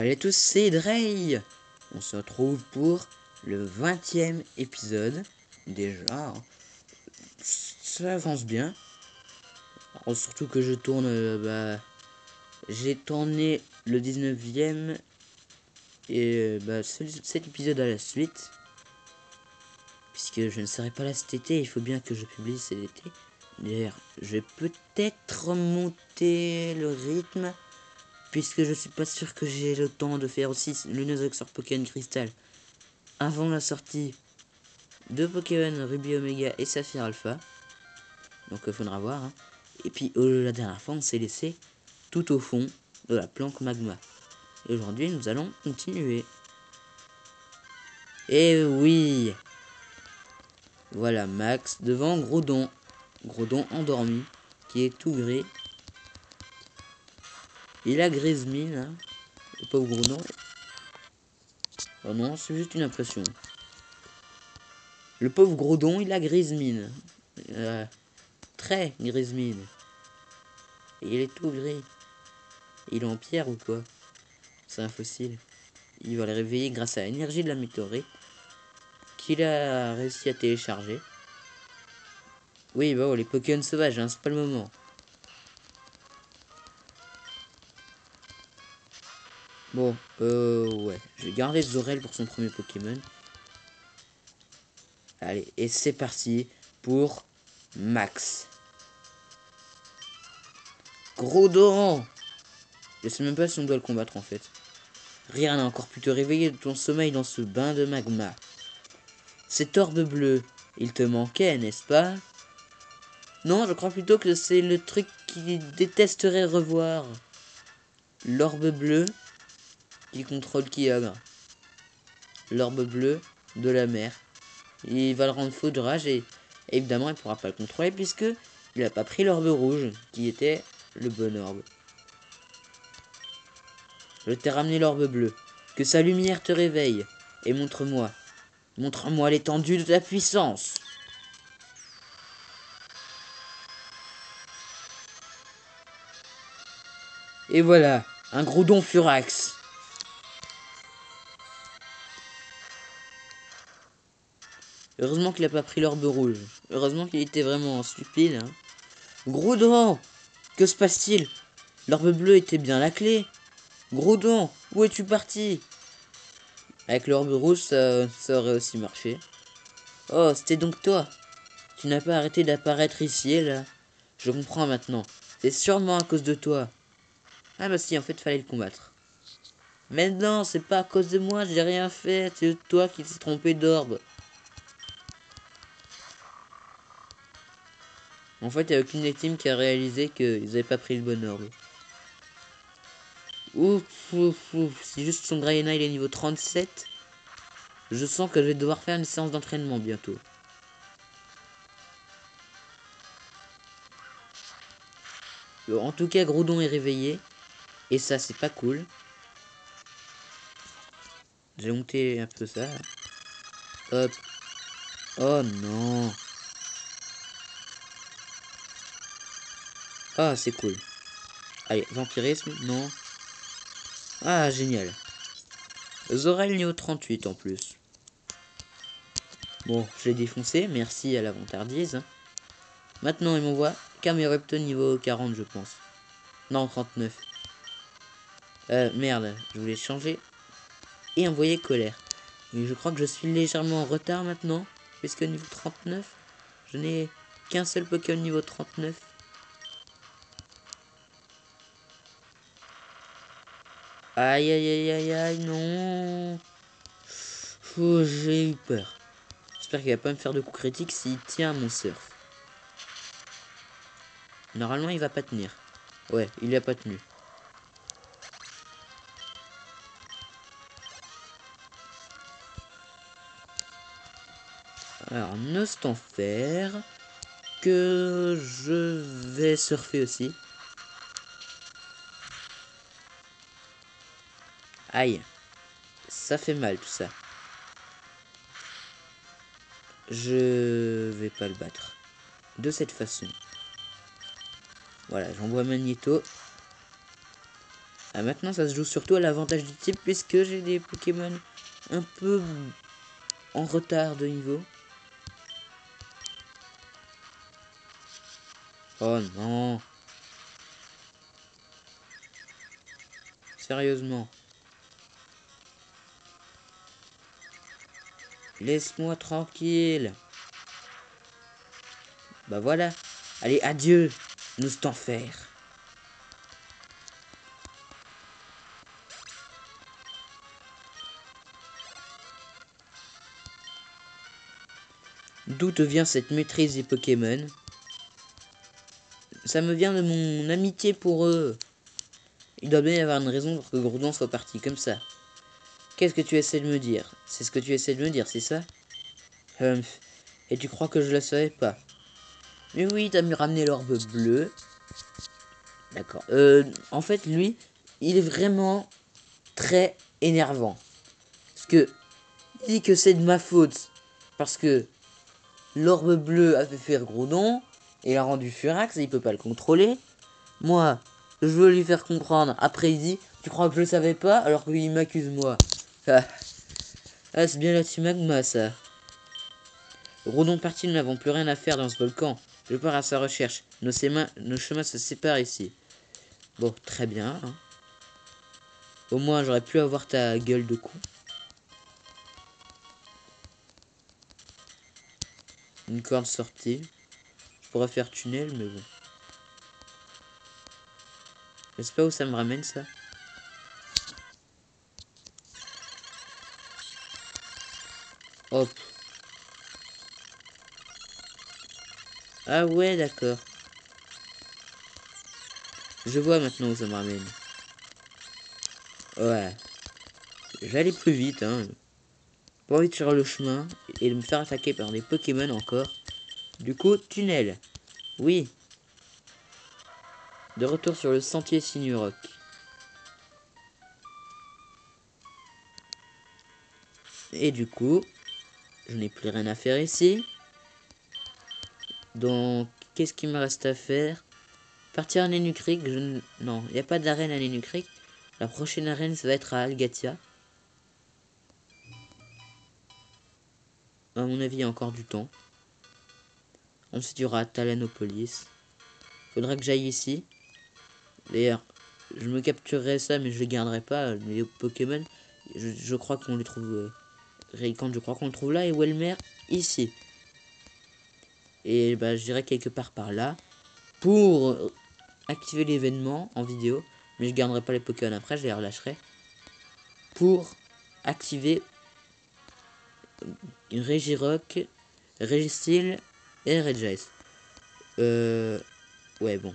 Allez tous, c'est Drey. On se retrouve pour le 20e épisode. Déjà, hein. Ça avance bien. Alors, surtout que je tourne, j'ai tourné le 19e et cet épisode à la suite. Puisque je ne serai pas là cet été, il faut bien que je publie cet été. D'ailleurs, je vais peut-être monter le rythme. Puisque je suis pas sûr que j'ai le temps de faire aussi Lunozox sur Pokémon Crystal avant la sortie de Pokémon Ruby Omega et Saphir Alpha. Donc il faudra voir. Hein. Et puis la dernière fois on s'est laissé tout au fond de la planque magma. Et aujourd'hui nous allons continuer. Et oui. Voilà Max devant Groudon. Groudon endormi. Qui est tout gris. Il a grise mine. Hein. Le pauvre Groudon. Oh non, c'est juste une impression. Le pauvre Groudon, il a grise mine. Très grise mine. Et il est tout gris. Il est en pierre ou quoi? C'est un fossile. Il va le réveiller grâce à l'énergie de la météorite qu'il a réussi à télécharger. Oui, bah oh, les Pokémon sauvages, hein, c'est pas le moment. Bon, ouais. Je vais garder Zorel pour son premier Pokémon. Allez, et c'est parti pour Max. Groudon! Je sais même pas si on doit le combattre en fait. Rien n'a encore pu te réveiller de ton sommeil dans ce bain de magma. Cet orbe bleu, il te manquait, n'est-ce pas? Non, je crois plutôt que c'est le truc qu'il détesterait revoir. L'orbe bleu qui contrôle Kyogre. L'orbe bleu de la mer. Il va le rendre fou de rage et évidemment il ne pourra pas le contrôler puisque il n'a pas pris l'orbe rouge qui était le bon orbe. Je t'ai ramené l'orbe bleu. Que sa lumière te réveille et montre-moi. Montre-moi l'étendue de ta puissance. Et voilà, un Groudon Furax. Heureusement qu'il n'a pas pris l'orbe rouge. Heureusement qu'il était vraiment stupide. Hein. Groudon, que se passe-t-il? L'orbe bleu était bien la clé. Groudon, où es-tu parti? Avec l'orbe rouge, ça aurait aussi marché. Oh, c'était donc toi. Tu n'as pas arrêté d'apparaître ici et là. Je comprends maintenant. C'est sûrement à cause de toi. Ah bah si, en fait, fallait le combattre. Mais non, c'est pas à cause de moi, j'ai rien fait. C'est toi qui t'es trompé d'orbe. En fait, il n'y a aucune des teams qui a réalisé qu'ils n'avaient pas pris le bon orbe. Ouf, ouf, ouf. Si juste son Draenei il est niveau 37, je sens que je vais devoir faire une séance d'entraînement bientôt. En tout cas, Groudon est réveillé. Et ça, c'est pas cool. J'ai monté un peu ça. Hop. Oh non. Ah, c'est cool. Allez, vampirisme, non. Ah, génial. Zorel niveau 38 en plus. Bon, je l'ai défoncé. Merci à la vantardise. Maintenant, il m'envoie Camerepto niveau 40, je pense. Non, 39. Merde, je voulais changer. Et envoyer colère. Mais je crois que je suis légèrement en retard maintenant. Puisque niveau 39, je n'ai qu'un seul Pokémon niveau 39. Aïe aïe aïe aïe aïe, non. J'ai eu peur. J'espère qu'il va pas me faire de coups critiques s'il tient à mon surf. Normalement, il va pas tenir. Ouais, il a pas tenu. Alors, n'ose t'en faire que je vais surfer aussi. Aïe, ça fait mal tout ça. Je vais pas le battre de cette façon. Voilà, j'envoie Magneto. Ah, maintenant, ça se joue surtout à l'avantage du type, puisque j'ai des Pokémon un peu en retard de niveau. Oh non. Sérieusement. Laisse-moi tranquille. Bah voilà. Allez, adieu, nous t'en faire. D'où te vient cette maîtrise des Pokémon? Ça me vient de mon amitié pour eux. Il doit bien y avoir une raison pour que Groudon soit parti comme ça. Qu'est-ce que tu essaies de me dire? C'est ce que tu essaies de me dire, c'est ça? Et tu crois que je le savais pas? Mais oui, t'as me ramené l'orbe bleue. D'accord. En fait, lui, il est vraiment très énervant. Parce que, il dit que c'est de ma faute. Parce que l'orbe bleu a fait faire Groudon. Et il a rendu Furax et il peut pas le contrôler. Moi, je veux lui faire comprendre. Après, il dit, tu crois que je le savais pas? Alors qu'il m'accuse moi. Ah, c'est bien la team Magma, ça. Groudon parti, nous n'avons plus rien à faire dans ce volcan. Je pars à sa recherche. Nos chemins se séparent ici. Bon, très bien. Hein. Au moins, j'aurais pu avoir ta gueule de con. Une corde sortie. Je pourrais faire tunnel, mais bon. Je sais pas où ça me ramène, ça. Hop. Ah ouais, d'accord. Je vois maintenant où ça me ramène. Ouais. J'allais plus vite, hein. Pas envie de faire le chemin et de me faire attaquer par des Pokémon encore. Du coup, tunnel. Oui. De retour sur le sentier Signuroc. Et du coup, je n'ai plus rien à faire ici. Donc, qu'est-ce qu'il me reste à faire? Partir à Nenukrik. Non, il n'y a pas d'arène à Nenukrik. La prochaine arène, ça va être à Algatia. À mon avis, il y a encore du temps. Ensuite, il y aura Talanopolis. Faudra que j'aille ici. D'ailleurs, je me capturerai ça, mais je les garderai pas. Les Pokémon, je crois qu'on les trouve... Rayquander, je crois qu'on le trouve là. Et Welmer, ici. Et bah, je dirais quelque part par là. Pour activer l'événement en vidéo. Mais je garderai pas les Pokémon après, je les relâcherai. Pour activer Regirock, Registeel et Regice. Ouais, bon.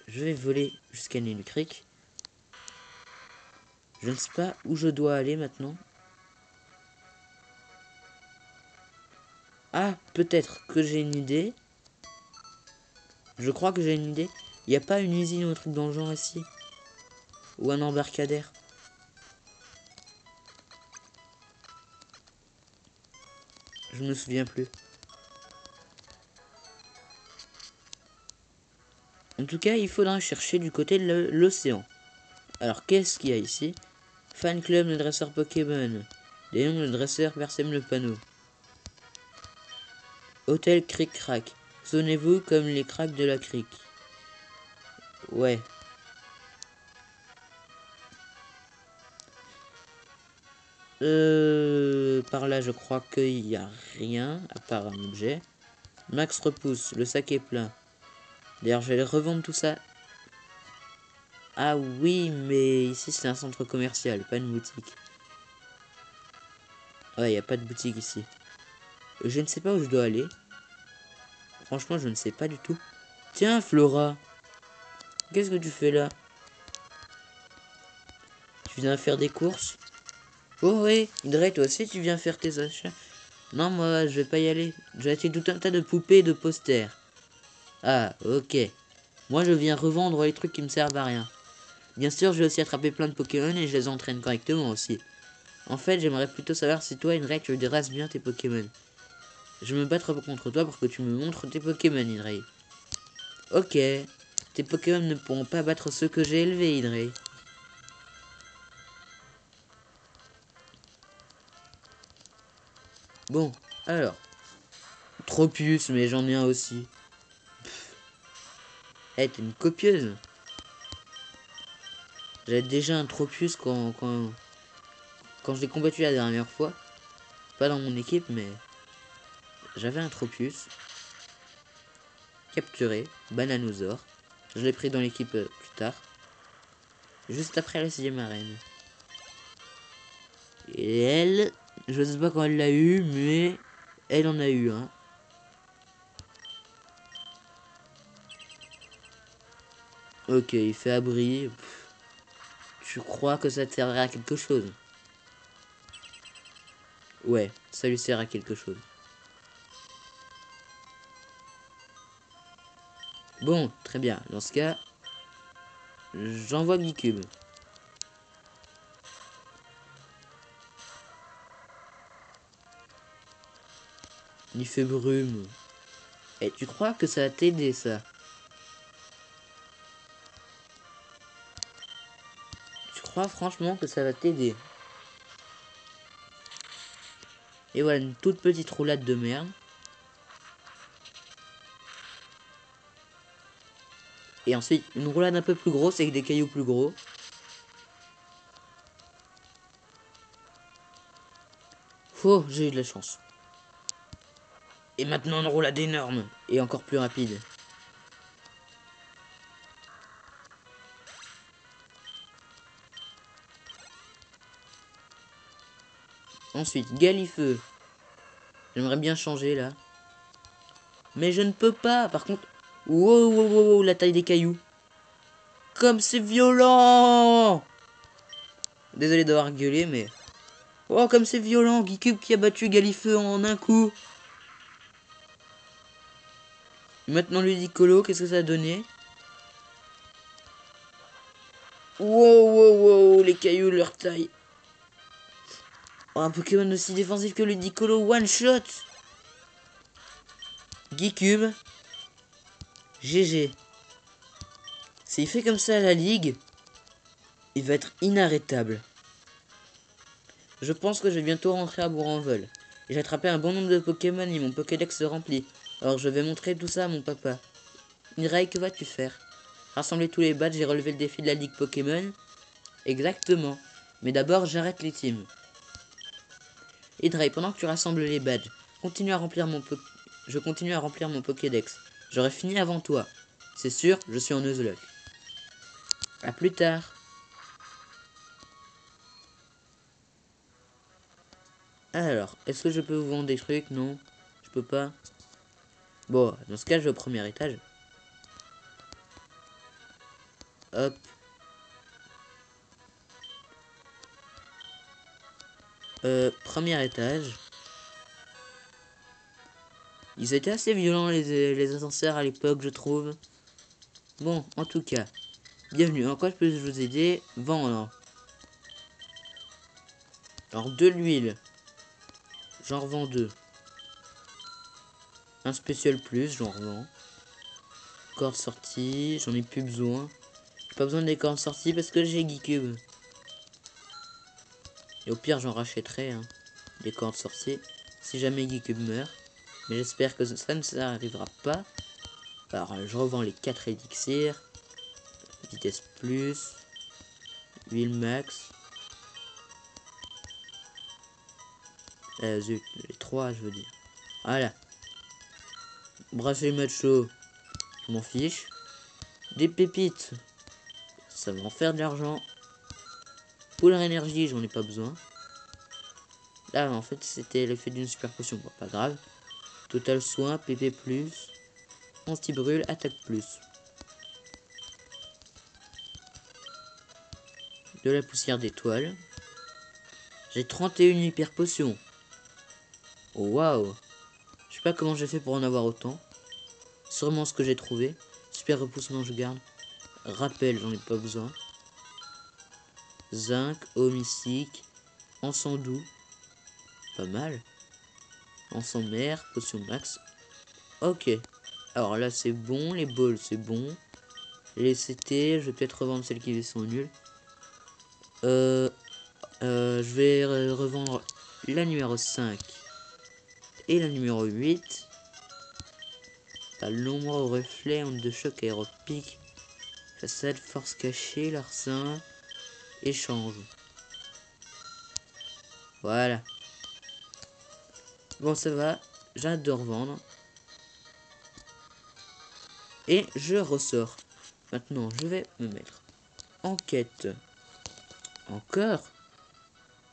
Je vais voler jusqu'à Nenukrik. Je ne sais pas où je dois aller maintenant. Ah, peut-être que j'ai une idée. Je crois que j'ai une idée. Il n'y a pas une usine ou un truc dans le genre ici? Ou un embarcadère? Je me souviens plus. En tout cas, il faudra chercher du côté de l'océan. Alors, qu'est-ce qu'il y a ici? Fan club de dresseurs Pokémon. Des noms de dresseurs persèment le panneau. Hôtel Cric-Crac. Sonnez-vous comme les cracks de la crique. Ouais. Par là, je crois qu'il n'y a rien, à part un objet. Max repousse, le sac est plein. D'ailleurs, je vais revendre tout ça. Ah oui, mais ici, c'est un centre commercial, pas une boutique. Ouais, il n'y a pas de boutique ici. Je ne sais pas où je dois aller. Franchement, je ne sais pas du tout. Tiens, Flora. Qu'est-ce que tu fais là? Tu viens faire des courses? Oh oui, Drake, toi aussi, tu viens faire tes achats? Non, moi, je vais pas y aller. J'ai acheté tout un tas de poupées et de posters. Ah, ok. Moi, je viens revendre les trucs qui me servent à rien. Bien sûr, je vais aussi attraper plein de Pokémon et je les entraîne correctement aussi. En fait, j'aimerais plutôt savoir si toi, Indrey, tu dresses bien tes Pokémon. Je me battrai contre toi pour que tu me montres tes Pokémon, Indrey. Ok. Tes Pokémon ne pourront pas battre ceux que j'ai élevés, Indrey. Bon, alors. Tropius, mais j'en ai un aussi. Eh, t'es une copieuse. J'avais déjà un Tropius quand je l'ai combattu la dernière fois. Pas dans mon équipe, mais j'avais un Tropius. Capturé, Bananosaure. Je l'ai pris dans l'équipe plus tard. Juste après la 6ème arène. Et elle, je sais pas quand elle l'a eu, mais elle en a eu un. Ok, il fait abri. Tu crois que ça te servirait à quelque chose? Ouais, ça lui sert à quelque chose. Bon, très bien. Dans ce cas, j'envoie Guicube. Il fait brume. Et tu crois que ça va t'aider, ça? Tu crois franchement que ça va t'aider? Et voilà, une toute petite roulade de merde. Et ensuite, une roulade un peu plus grosse avec des cailloux plus gros. Oh, j'ai eu de la chance. Et maintenant, une roulade énorme. Et encore plus rapide. Ensuite, Galifeu. J'aimerais bien changer, là. Mais je ne peux pas. Par contre... Wow, wow, wow, wow, la taille des cailloux. Comme c'est violent! Désolé d'avoir gueulé, mais... Oh, comme c'est violent! Guicube qui a battu Galifeu en un coup. Maintenant, Ludicolo, qu'est-ce que ça a donné? Wow, wow, wow, les cailloux, leur taille. Oh, un Pokémon aussi défensif que Ludicolo, one shot! Guicube. GG. S'il fait comme ça à la ligue, il va être inarrêtable. Je pense que je vais bientôt rentrer à Bourg-en-Vol. J'ai attrapé un bon nombre de Pokémon et mon Pokédex se remplit. Alors je vais montrer tout ça à mon papa. Mireille, que vas-tu faire? Rassembler tous les badges et relever le défi de la Ligue Pokémon? Exactement. Mais d'abord, j'arrête les teams. Hydrail, pendant que tu rassembles les badges, je continue à remplir mon Pokédex. J'aurai fini avant toi. C'est sûr, je suis en Nuzlocke. A plus tard. Alors, est-ce que je peux vous vendre des trucs? Non, je peux pas. Bon, dans ce cas, je vais au premier étage. Hop. Premier étage. Ils étaient assez violents, les ascenseurs à l'époque, je trouve. Bon, en tout cas, bienvenue. En quoi je peux vous aider? Vendre. Alors, de l'huile. J'en revends deux. Un spécial plus, j'en revends. Corde sortie, j'en ai plus besoin. J'ai pas besoin des cordes sorties parce que j'ai Geekube. Et au pire, j'en rachèterai hein, des cordes sorties si jamais Geekube meurt. Mais j'espère que ça ne arrivera pas. Alors, je revends les 4 élixirs. Vitesse plus. Huile max. Zut, les 3, je veux dire. Voilà. Bracelet macho. Je m'en fiche. Des pépites. Ça va en faire de l'argent. Poudre énergie, j'en ai pas besoin. Là, en fait, c'était l'effet d'une super potion. Bon, pas grave. Total soin, PP+. Anti-brûle, attaque plus. De la poussière d'étoile. J'ai 31 hyper potions. Oh, waouh. Je sais pas comment j'ai fait pour en avoir autant. Sûrement ce que j'ai trouvé. Super repoussement, je garde. Rappel, j'en ai pas besoin. Zinc, eau mystique. Encens doux. Pas mal. Encens mer, potion max. Ok. Alors là, c'est bon. Les balls, c'est bon. Les CT, je vais peut-être revendre celles qui sont nulles. Je vais revendre la numéro 5. Et la numéro 8. T'as l'ombre au reflet, onde de choc aéropique, façade, force cachée, larcin, échange. Voilà. Bon, ça va. J'arrête de revendre. Et je ressors. Maintenant, je vais me mettre en quête. Encore.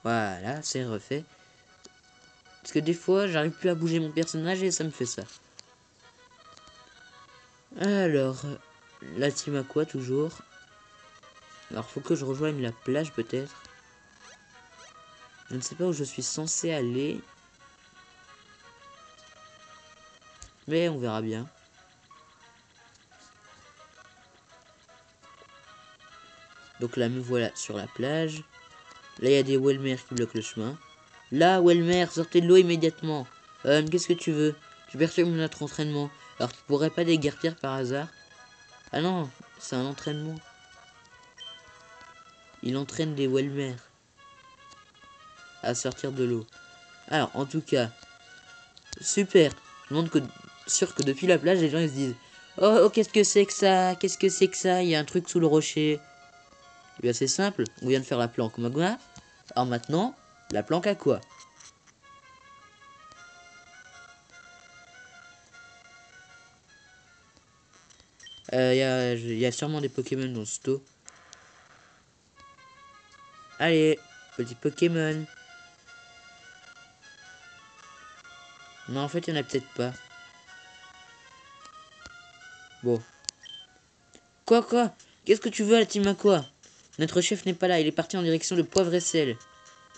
Voilà, c'est refait. Parce que des fois, j'arrive plus à bouger mon personnage et ça me fait ça. Alors, la team Aqua toujours. Alors, faut que je rejoigne la plage peut-être. Je ne sais pas où je suis censé aller. Mais on verra bien. Donc là, me voilà sur la plage. Là, il y a des Welmer qui bloquent le chemin. Là, Welmer, sortez de l'eau immédiatement. Qu'est-ce que tu veux? Tu perturbes notre entraînement. Alors, tu pourrais pas déguerpir par hasard? Ah non, c'est un entraînement. Il entraîne des Welmer à sortir de l'eau. Alors, en tout cas, super. Je montre que, sûr que depuis la plage, les gens ils se disent oh, oh, qu'est-ce que c'est que ça? Qu'est-ce que c'est que ça? Il y a un truc sous le rocher. Et bien, c'est simple. On vient de faire la planque magma. Alors maintenant, la planque à quoi? Y a sûrement des Pokémon dans ce taux. Allez, petit Pokémon. Non, en fait, il y en a peut-être pas. Bon. Quoi? Qu'est-ce que tu veux à la team à quoi? Notre chef n'est pas là, il est parti en direction de Poivre et Sel.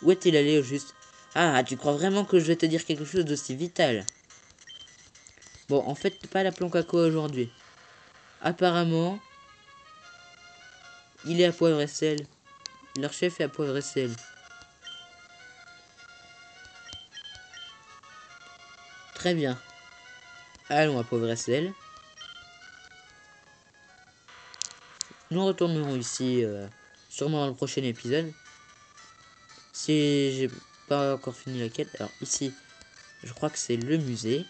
Où est-il allé au juste? Ah, tu crois vraiment que je vais te dire quelque chose d'aussi vital? Bon, en fait, pas la planque à quoi aujourd'hui. Apparemment, il est à Poivre et Sel. Leur chef est à Poivre et Sel. Très bien. Allons à Poivre et Sel. Nous retournerons ici sûrement dans le prochain épisode. Si j'ai pas encore fini la quête. Alors ici, je crois que c'est le musée.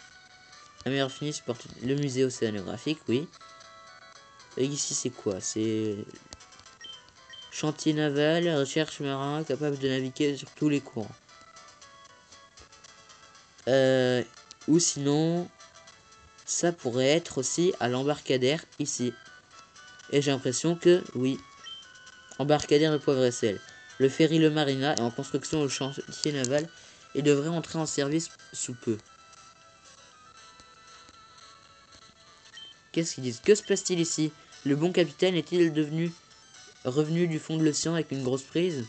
La meilleure finie supporte le musée océanographique, oui. Et ici c'est quoi? C'est chantier naval, recherche marin, capable de naviguer sur tous les courants. Ou sinon, ça pourrait être aussi à l'embarcadère ici. Et j'ai l'impression que, oui, embarcadère de Poivre et Sel. Le ferry Le Marina est en construction au chantier naval et devrait entrer en service sous peu. Qu'est-ce qu'ils disent? Que se passe-t-il ici? Le bon capitaine est-il revenu du fond de l'océan avec une grosse prise?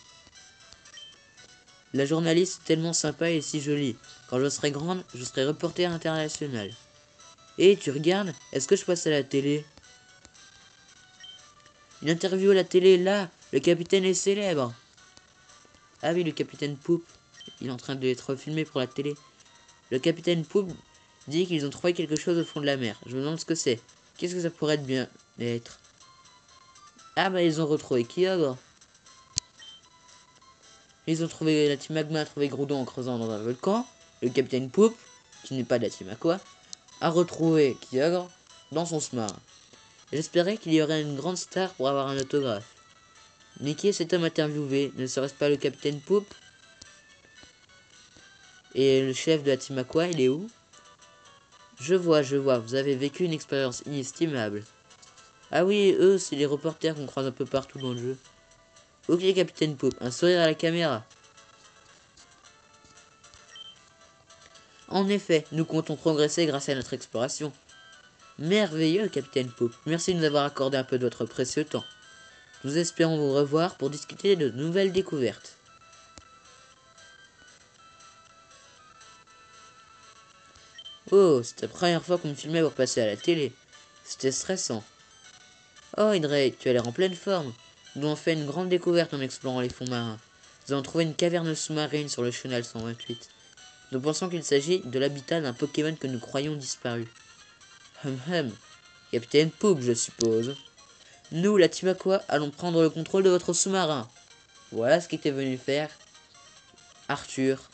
La journaliste est tellement sympa et si jolie. Quand je serai grande, je serai reporter international. Et tu regardes? Est-ce que je passe à la télé? Une interview à la télé, là! Le capitaine est célèbre! Ah oui, le capitaine Poop. Il est en train d'être filmé pour la télé. Le capitaine Poop dit qu'ils ont trouvé quelque chose au fond de la mer. Je me demande ce que c'est. Qu'est-ce que ça pourrait bien être? Ah bah ils ont retrouvé Kyogre. Ils ont trouvé, la team Magma a trouvé Groudon en creusant dans un volcan. Le capitaine Poop, qui n'est pas de la team Aqua, a retrouvé Kyogre dans son sous-marin. J'espérais qu'il y aurait une grande star pour avoir un autographe. Mais qui est cet homme interviewé? Ne serait-ce pas le capitaine Poop? Et le chef de la team Aqua, il est où? Je vois, vous avez vécu une expérience inestimable. Ah oui, eux, c'est les reporters qu'on croise un peu partout dans le jeu. Ok, capitaine Poop, un sourire à la caméra. En effet, nous comptons progresser grâce à notre exploration. Merveilleux, capitaine Poop. Merci de nous avoir accordé un peu de votre précieux temps. Nous espérons vous revoir pour discuter de nouvelles découvertes. Oh, c'est la première fois qu'on me filmait pour passer à la télé. C'était stressant. Oh, Hydrate, tu as l'air en pleine forme. Nous avons fait une grande découverte en explorant les fonds marins. Nous avons trouvé une caverne sous-marine sur le chenal 128. Nous pensons qu'il s'agit de l'habitat d'un Pokémon que nous croyons disparu. Capitaine Poop, je suppose. Nous, la Team Aqua, allons prendre le contrôle de votre sous-marin. Voilà ce qu'était venu faire Arthur.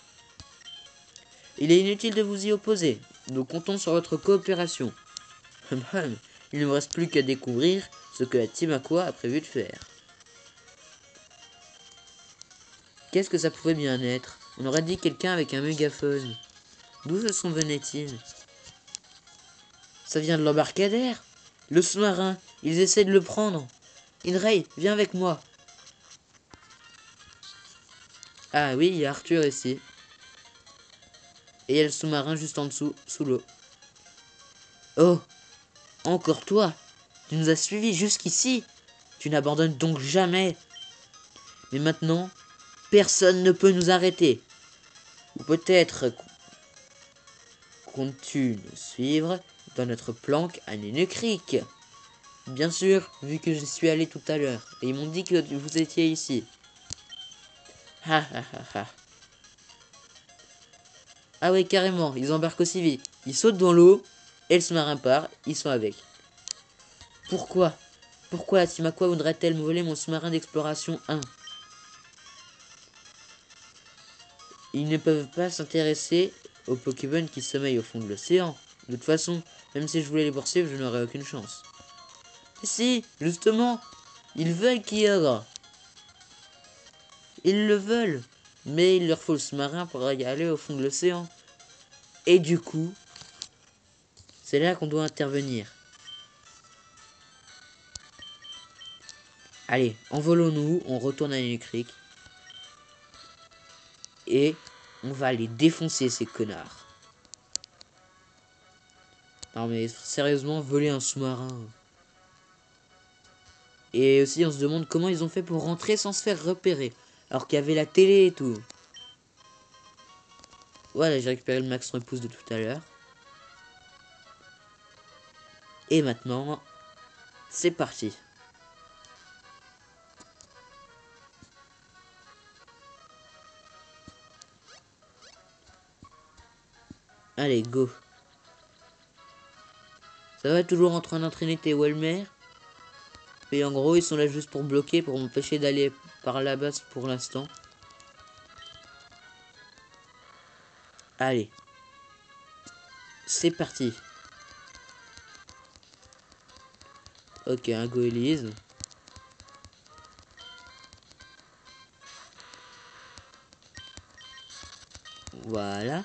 Il est inutile de vous y opposer. Nous comptons sur votre coopération. Il ne me reste plus qu'à découvrir ce que la Team Aqua a prévu de faire. Qu'est-ce que ça pourrait bien être? On aurait dit quelqu'un avec un mégaphone. D'où ce son venait-il? Ça vient de l'embarcadère? Le sous-marin, ils essaient de le prendre. Inrei, viens avec moi. Ah oui, il y a Arthur ici. Et il y a le sous-marin juste en dessous, sous l'eau. Oh, encore toi? Tu nous as suivis jusqu'ici? Tu n'abandonnes donc jamais. Mais maintenant, personne ne peut nous arrêter. Ou peut-être comptes-tu nous suivre dans notre planque à Nene Creek? Bien sûr, vu que j'y suis allé tout à l'heure. Et ils m'ont dit que vous étiez ici. Ha ha ha ha. Ah ouais, carrément, ils embarquent aussi vite. Ils sautent dans l'eau, et le sous-marin part, ils sont avec. Pourquoi? Pourquoi la Team Aqua voudrait-elle me voler mon sous-marin d'exploration 1? Ils ne peuvent pas s'intéresser aux Pokémon qui sommeillent au fond de l'océan. De toute façon, même si je voulais les poursuivre, je n'aurais aucune chance. Et si, justement, ils veulent Kyogre. Ils le veulent. Mais il leur faut le sous-marin pour y aller au fond de l'océan. Et du coup, c'est là qu'on doit intervenir. Allez, envolons-nous, on retourne à Nene Creek. Et on va aller défoncer ces connards. Non mais sérieusement, voler un sous-marin. Et aussi on se demande comment ils ont fait pour rentrer sans se faire repérer. Alors qu'il y avait la télé et tout. Voilà, j'ai récupéré le max repousse de tout à l'heure. Et maintenant, c'est parti. Allez, go. Ça va toujours en train d'entraîner tes Welmer. Et en gros, ils sont là juste pour bloquer, pour m'empêcher d'aller par là-bas pour l'instant. Allez. C'est parti. Ok, un go Elise. Voilà.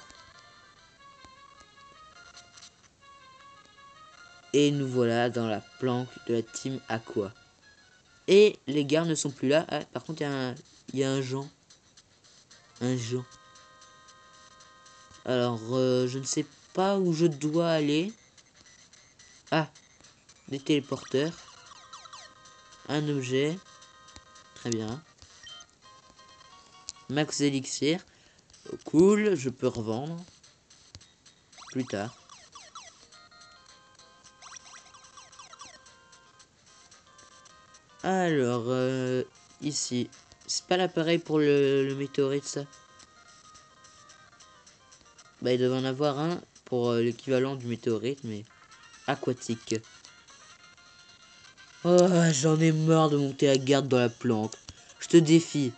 Et nous voilà dans la planque de la Team Aqua. Et les gars ne sont plus là. Ah, par contre, il y a un Jean. Un Jean. Alors, je ne sais pas où je dois aller. Ah, des téléporteurs. Un objet. Très bien. Max Elixir. Oh, cool, je peux revendre. Plus tard. Alors, ici. C'est pas l'appareil pour le météorite, ça? Bah, il devait en avoir un pour l'équivalent du météorite, mais aquatique. Oh, j'en ai marre de monter la garde dans la planque. Je te défie.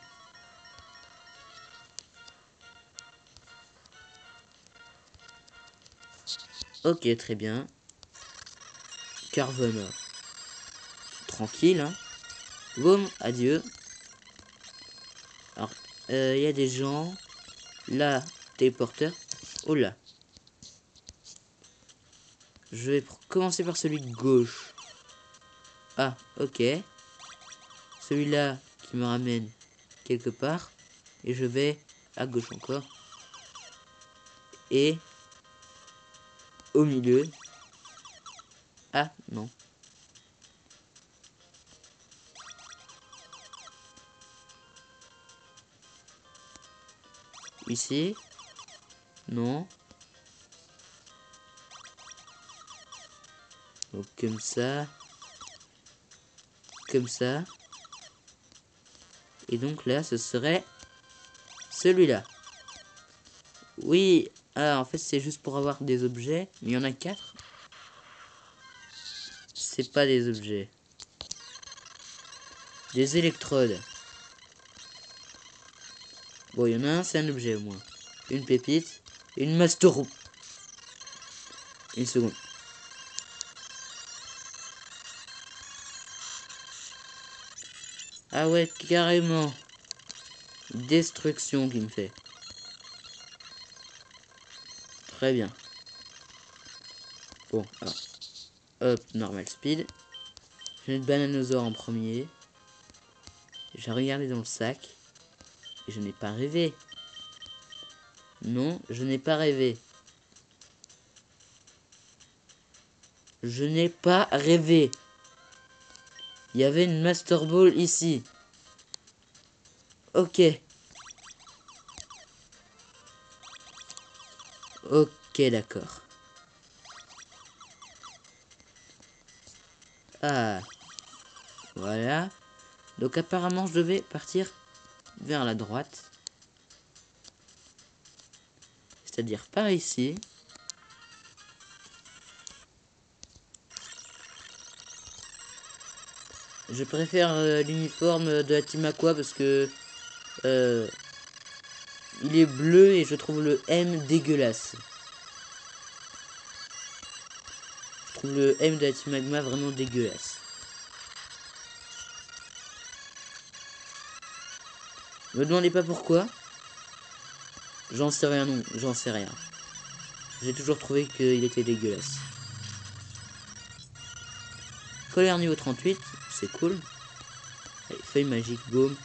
Ok, très bien. Carvana. Tranquille, hein. Boum, adieu. Alors, il y a des gens. Là, téléporteur. Oh là. Je vais commencer par celui de gauche. Ah, ok. Celui-là qui me ramène quelque part. Et je vais à gauche encore. Et au milieu. Ah, non. Ici. Non. Donc comme ça. Comme ça. Et donc là, ce serait celui-là. Oui. Ah, en fait, c'est juste pour avoir des objets. Mais il y en a 4. C'est pas des objets. Des électrodes. Bon, il y en a un, c'est un objet au moins. Une pépite. Une Master... Une seconde. Ah ouais, carrément. Destruction qui me fait. Très bien. Bon, alors. Hop, normal speed. J'ai une bananosaure en premier. J'ai regardé dans le sac. Et je n'ai pas rêvé. Non, je n'ai pas rêvé. Je n'ai pas rêvé. Il y avait une Master Ball ici. Ok. Ok, d'accord. Ah, voilà. Donc apparemment, je devais partir vers la droite. C'est-à-dire par ici. Je préfère l'uniforme de la Team Aqua parce que il est bleu et je trouve le M dégueulasse. Je trouve le M de la Team Magma vraiment dégueulasse. Me demandez pas pourquoi. J'en sais rien, non, j'en sais rien. J'ai toujours trouvé qu'il était dégueulasse. Colère niveau 38, c'est cool. Allez, feuille magique, boum.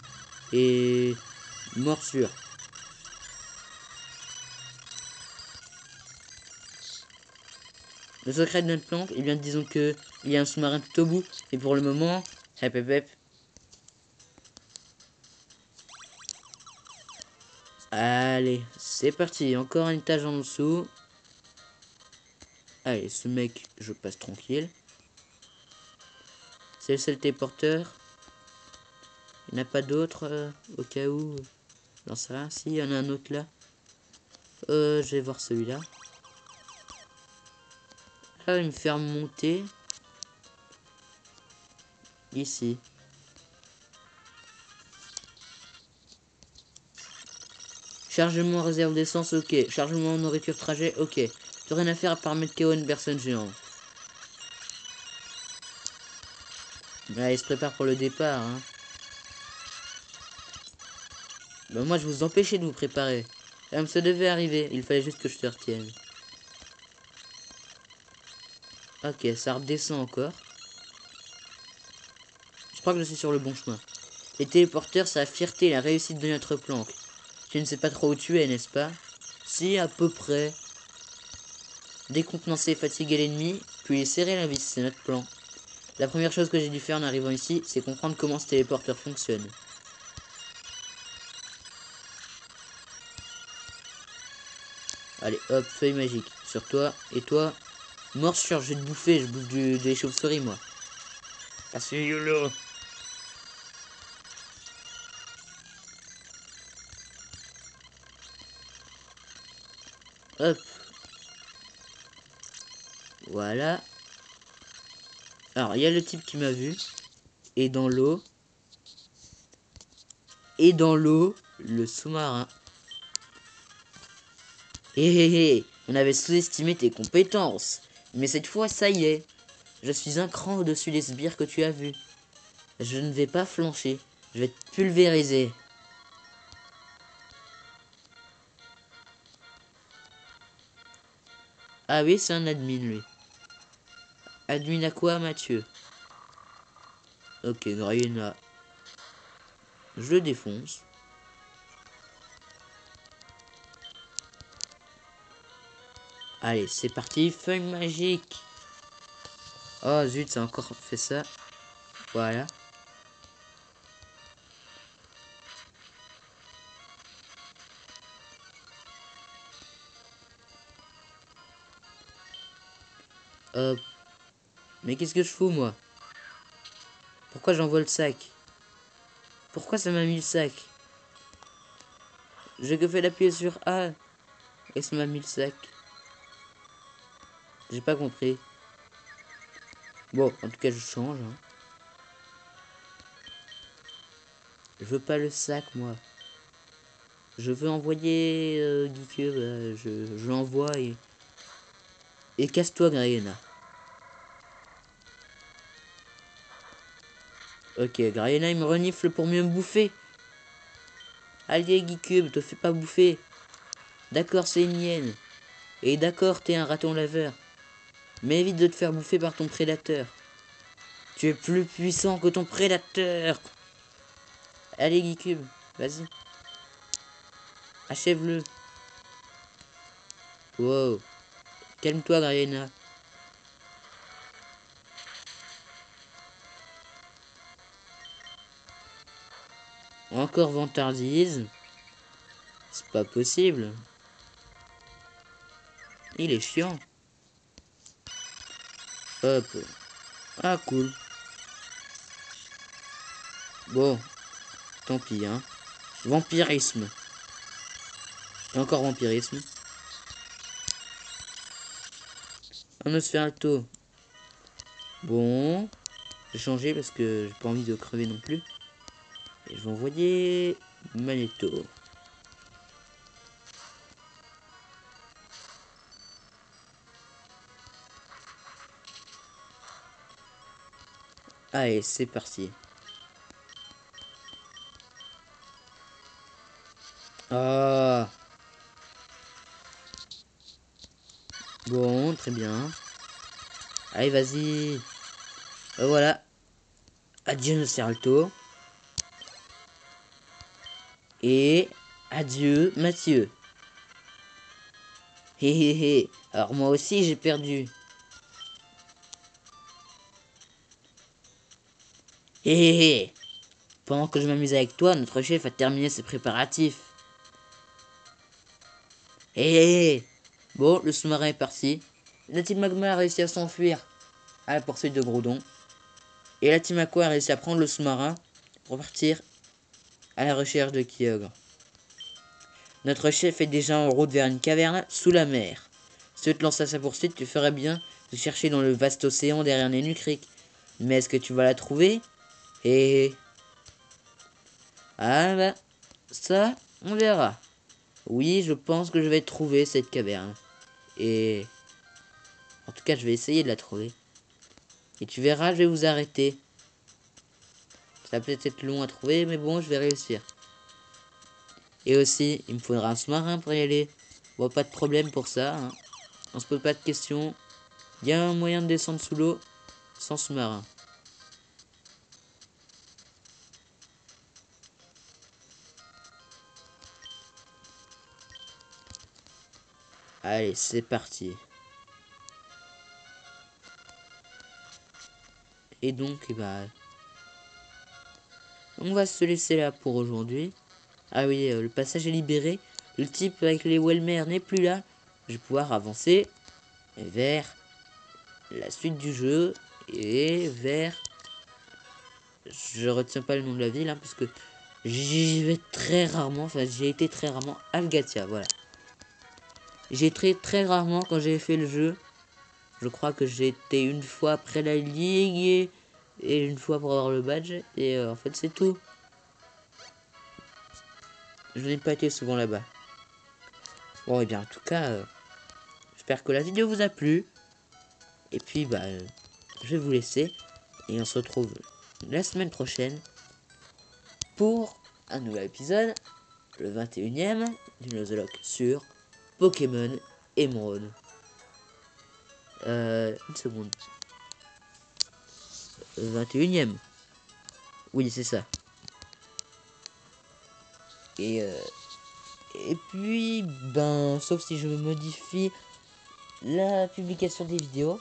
Et morsure. Le secret de notre planque, eh bien disons que il y a un sous-marin tout au bout. Et pour le moment, hep hep hep. Allez, c'est parti. Encore un étage en dessous. Allez, ce mec, je passe tranquille. C'est le seul téléporteur. Il n'y en a pas d'autres au cas où. J'en sais rien. Si, il y en a un autre là. Je vais voir celui-là. Ah, il me fait remonter. Ici. Chargement réserve d'essence, ok. Chargement nourriture trajet, ok. Plus rien à faire à part mettre KO une personne géante. Là, il se prépare pour le départ. Hein. Bah, moi, je vous empêchais de vous préparer. Ça devait arriver. Il fallait juste que je te retienne. Ok, ça redescend encore. Je crois que je suis sur le bon chemin. Les téléporteurs, c'est la fierté et la réussite de notre planque. Tu ne sais pas trop où tu es, n'est-ce pas? Si, à peu près. Décontenancer et fatiguer l'ennemi, puis serrer la vis, c'est notre plan. La première chose que j'ai dû faire en arrivant ici, c'est comprendre comment ce téléporteur fonctionne. Allez, hop, feuille magique. Sur toi, et toi, morsure, je vais te bouffer, je bouffe des chauves-souris, moi. Ah, c'est YOLO. Hop. Voilà. Alors, il y a le type qui m'a vu. Et dans l'eau. Et dans l'eau, le sous-marin. Hé hé hé, on avait sous-estimé tes compétences. Mais cette fois, ça y est. Je suis un cran au-dessus des sbires que tu as vus. Je ne vais pas flancher. Je vais te pulvériser. Ah oui, c'est un admin, lui. Admin à quoi, Mathieu? Ok, Grayena. Je le défonce. Allez, c'est parti. Feuille magique. Oh zut, ça a encore fait ça. Voilà. Hop. Mais qu'est-ce que je fous, moi? Pourquoi j'envoie le sac? Pourquoi ça m'a mis le sac? J'ai que fait d'appuyer sur A. Et ça m'a mis le sac. J'ai pas compris. Bon, en tout cas, je change. Hein. Je veux pas le sac, moi. Je veux envoyer Geekube, je l'envoie et casse-toi, Grayena. Ok, Grayena, il me renifle pour mieux me bouffer. Allez, Geekube, te fais pas bouffer. D'accord, c'est une hyène. Et d'accord, t'es un raton laveur. Mais évite de te faire bouffer par ton prédateur. Tu es plus puissant que ton prédateur. Allez, Geekube, vas-y. Achève-le. Wow. Calme-toi, Grayena. Encore vantardise. C'est pas possible. Il est chiant. Hop. Ah, cool. Bon, tant pis, hein. Vampirisme. Et encore vampirisme. Un Nosferatu. Bon. J'ai changé parce que j'ai pas envie de crever non plus. Et je vais envoyer Magneto. Allez, c'est parti. Ah. Bon, très bien. Allez, vas-y. Voilà. Adieu, Nosferatu. Et adieu, Mathieu. Hé hé hé. Alors moi aussi, j'ai perdu. Hé hé hé. Pendant que je m'amuse avec toi, notre chef a terminé ses préparatifs. Hé hé hé. Bon, le sous-marin est parti. La team Magma a réussi à s'enfuir à la poursuite de Groudon. Et la team Aqua a réussi à prendre le sous-marin pour partir à la recherche de Kyogre. Notre chef est déjà en route vers une caverne sous la mer. Si tu te lances à sa poursuite, tu ferais bien de chercher dans le vaste océan derrière Nenu Creek. Mais est-ce que tu vas la trouver? Et ah bah, ça, on verra. Oui, je pense que je vais trouver cette caverne. Et en tout cas, je vais essayer de la trouver. Et tu verras, je vais vous arrêter. Ça va peut-être être long à trouver, mais bon, je vais réussir. Et aussi, il me faudra un sous-marin pour y aller. Bon, pas de problème pour ça, hein. On se pose pas de questions. Il y a un moyen de descendre sous l'eau sans sous-marin. Allez, c'est parti. Et donc, bah, on va se laisser là pour aujourd'hui. Ah oui, le passage est libéré. Le type avec les Welmer n'est plus là. Je vais pouvoir avancer vers la suite du jeu et vers... Je retiens pas le nom de la ville, hein, parce que j'y vais très rarement. Enfin, j'ai été très rarement Algatia, voilà. J'ai très rarement quand j'ai fait le jeu. Je crois que j'ai été une fois après la ligue et une fois pour avoir le badge. Et en fait, c'est tout. Je n'ai pas été souvent là-bas. Bon, et bien, en tout cas, j'espère que la vidéo vous a plu. Et puis, bah, je vais vous laisser. Et on se retrouve la semaine prochaine pour un nouvel épisode, le 21e du Nuzlocke sur Pokémon Émeraude. Une seconde. 21e. Oui, c'est ça. Et, et puis, ben, sauf si je modifie la publication des vidéos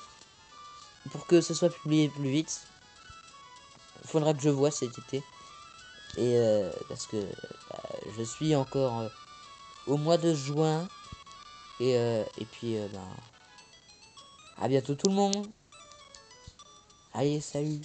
pour que ce soit publié plus vite. Il faudra que je vois cet été. Et parce que bah, je suis encore au mois de juin. Et puis, ben, à bientôt tout le monde. Allez, salut.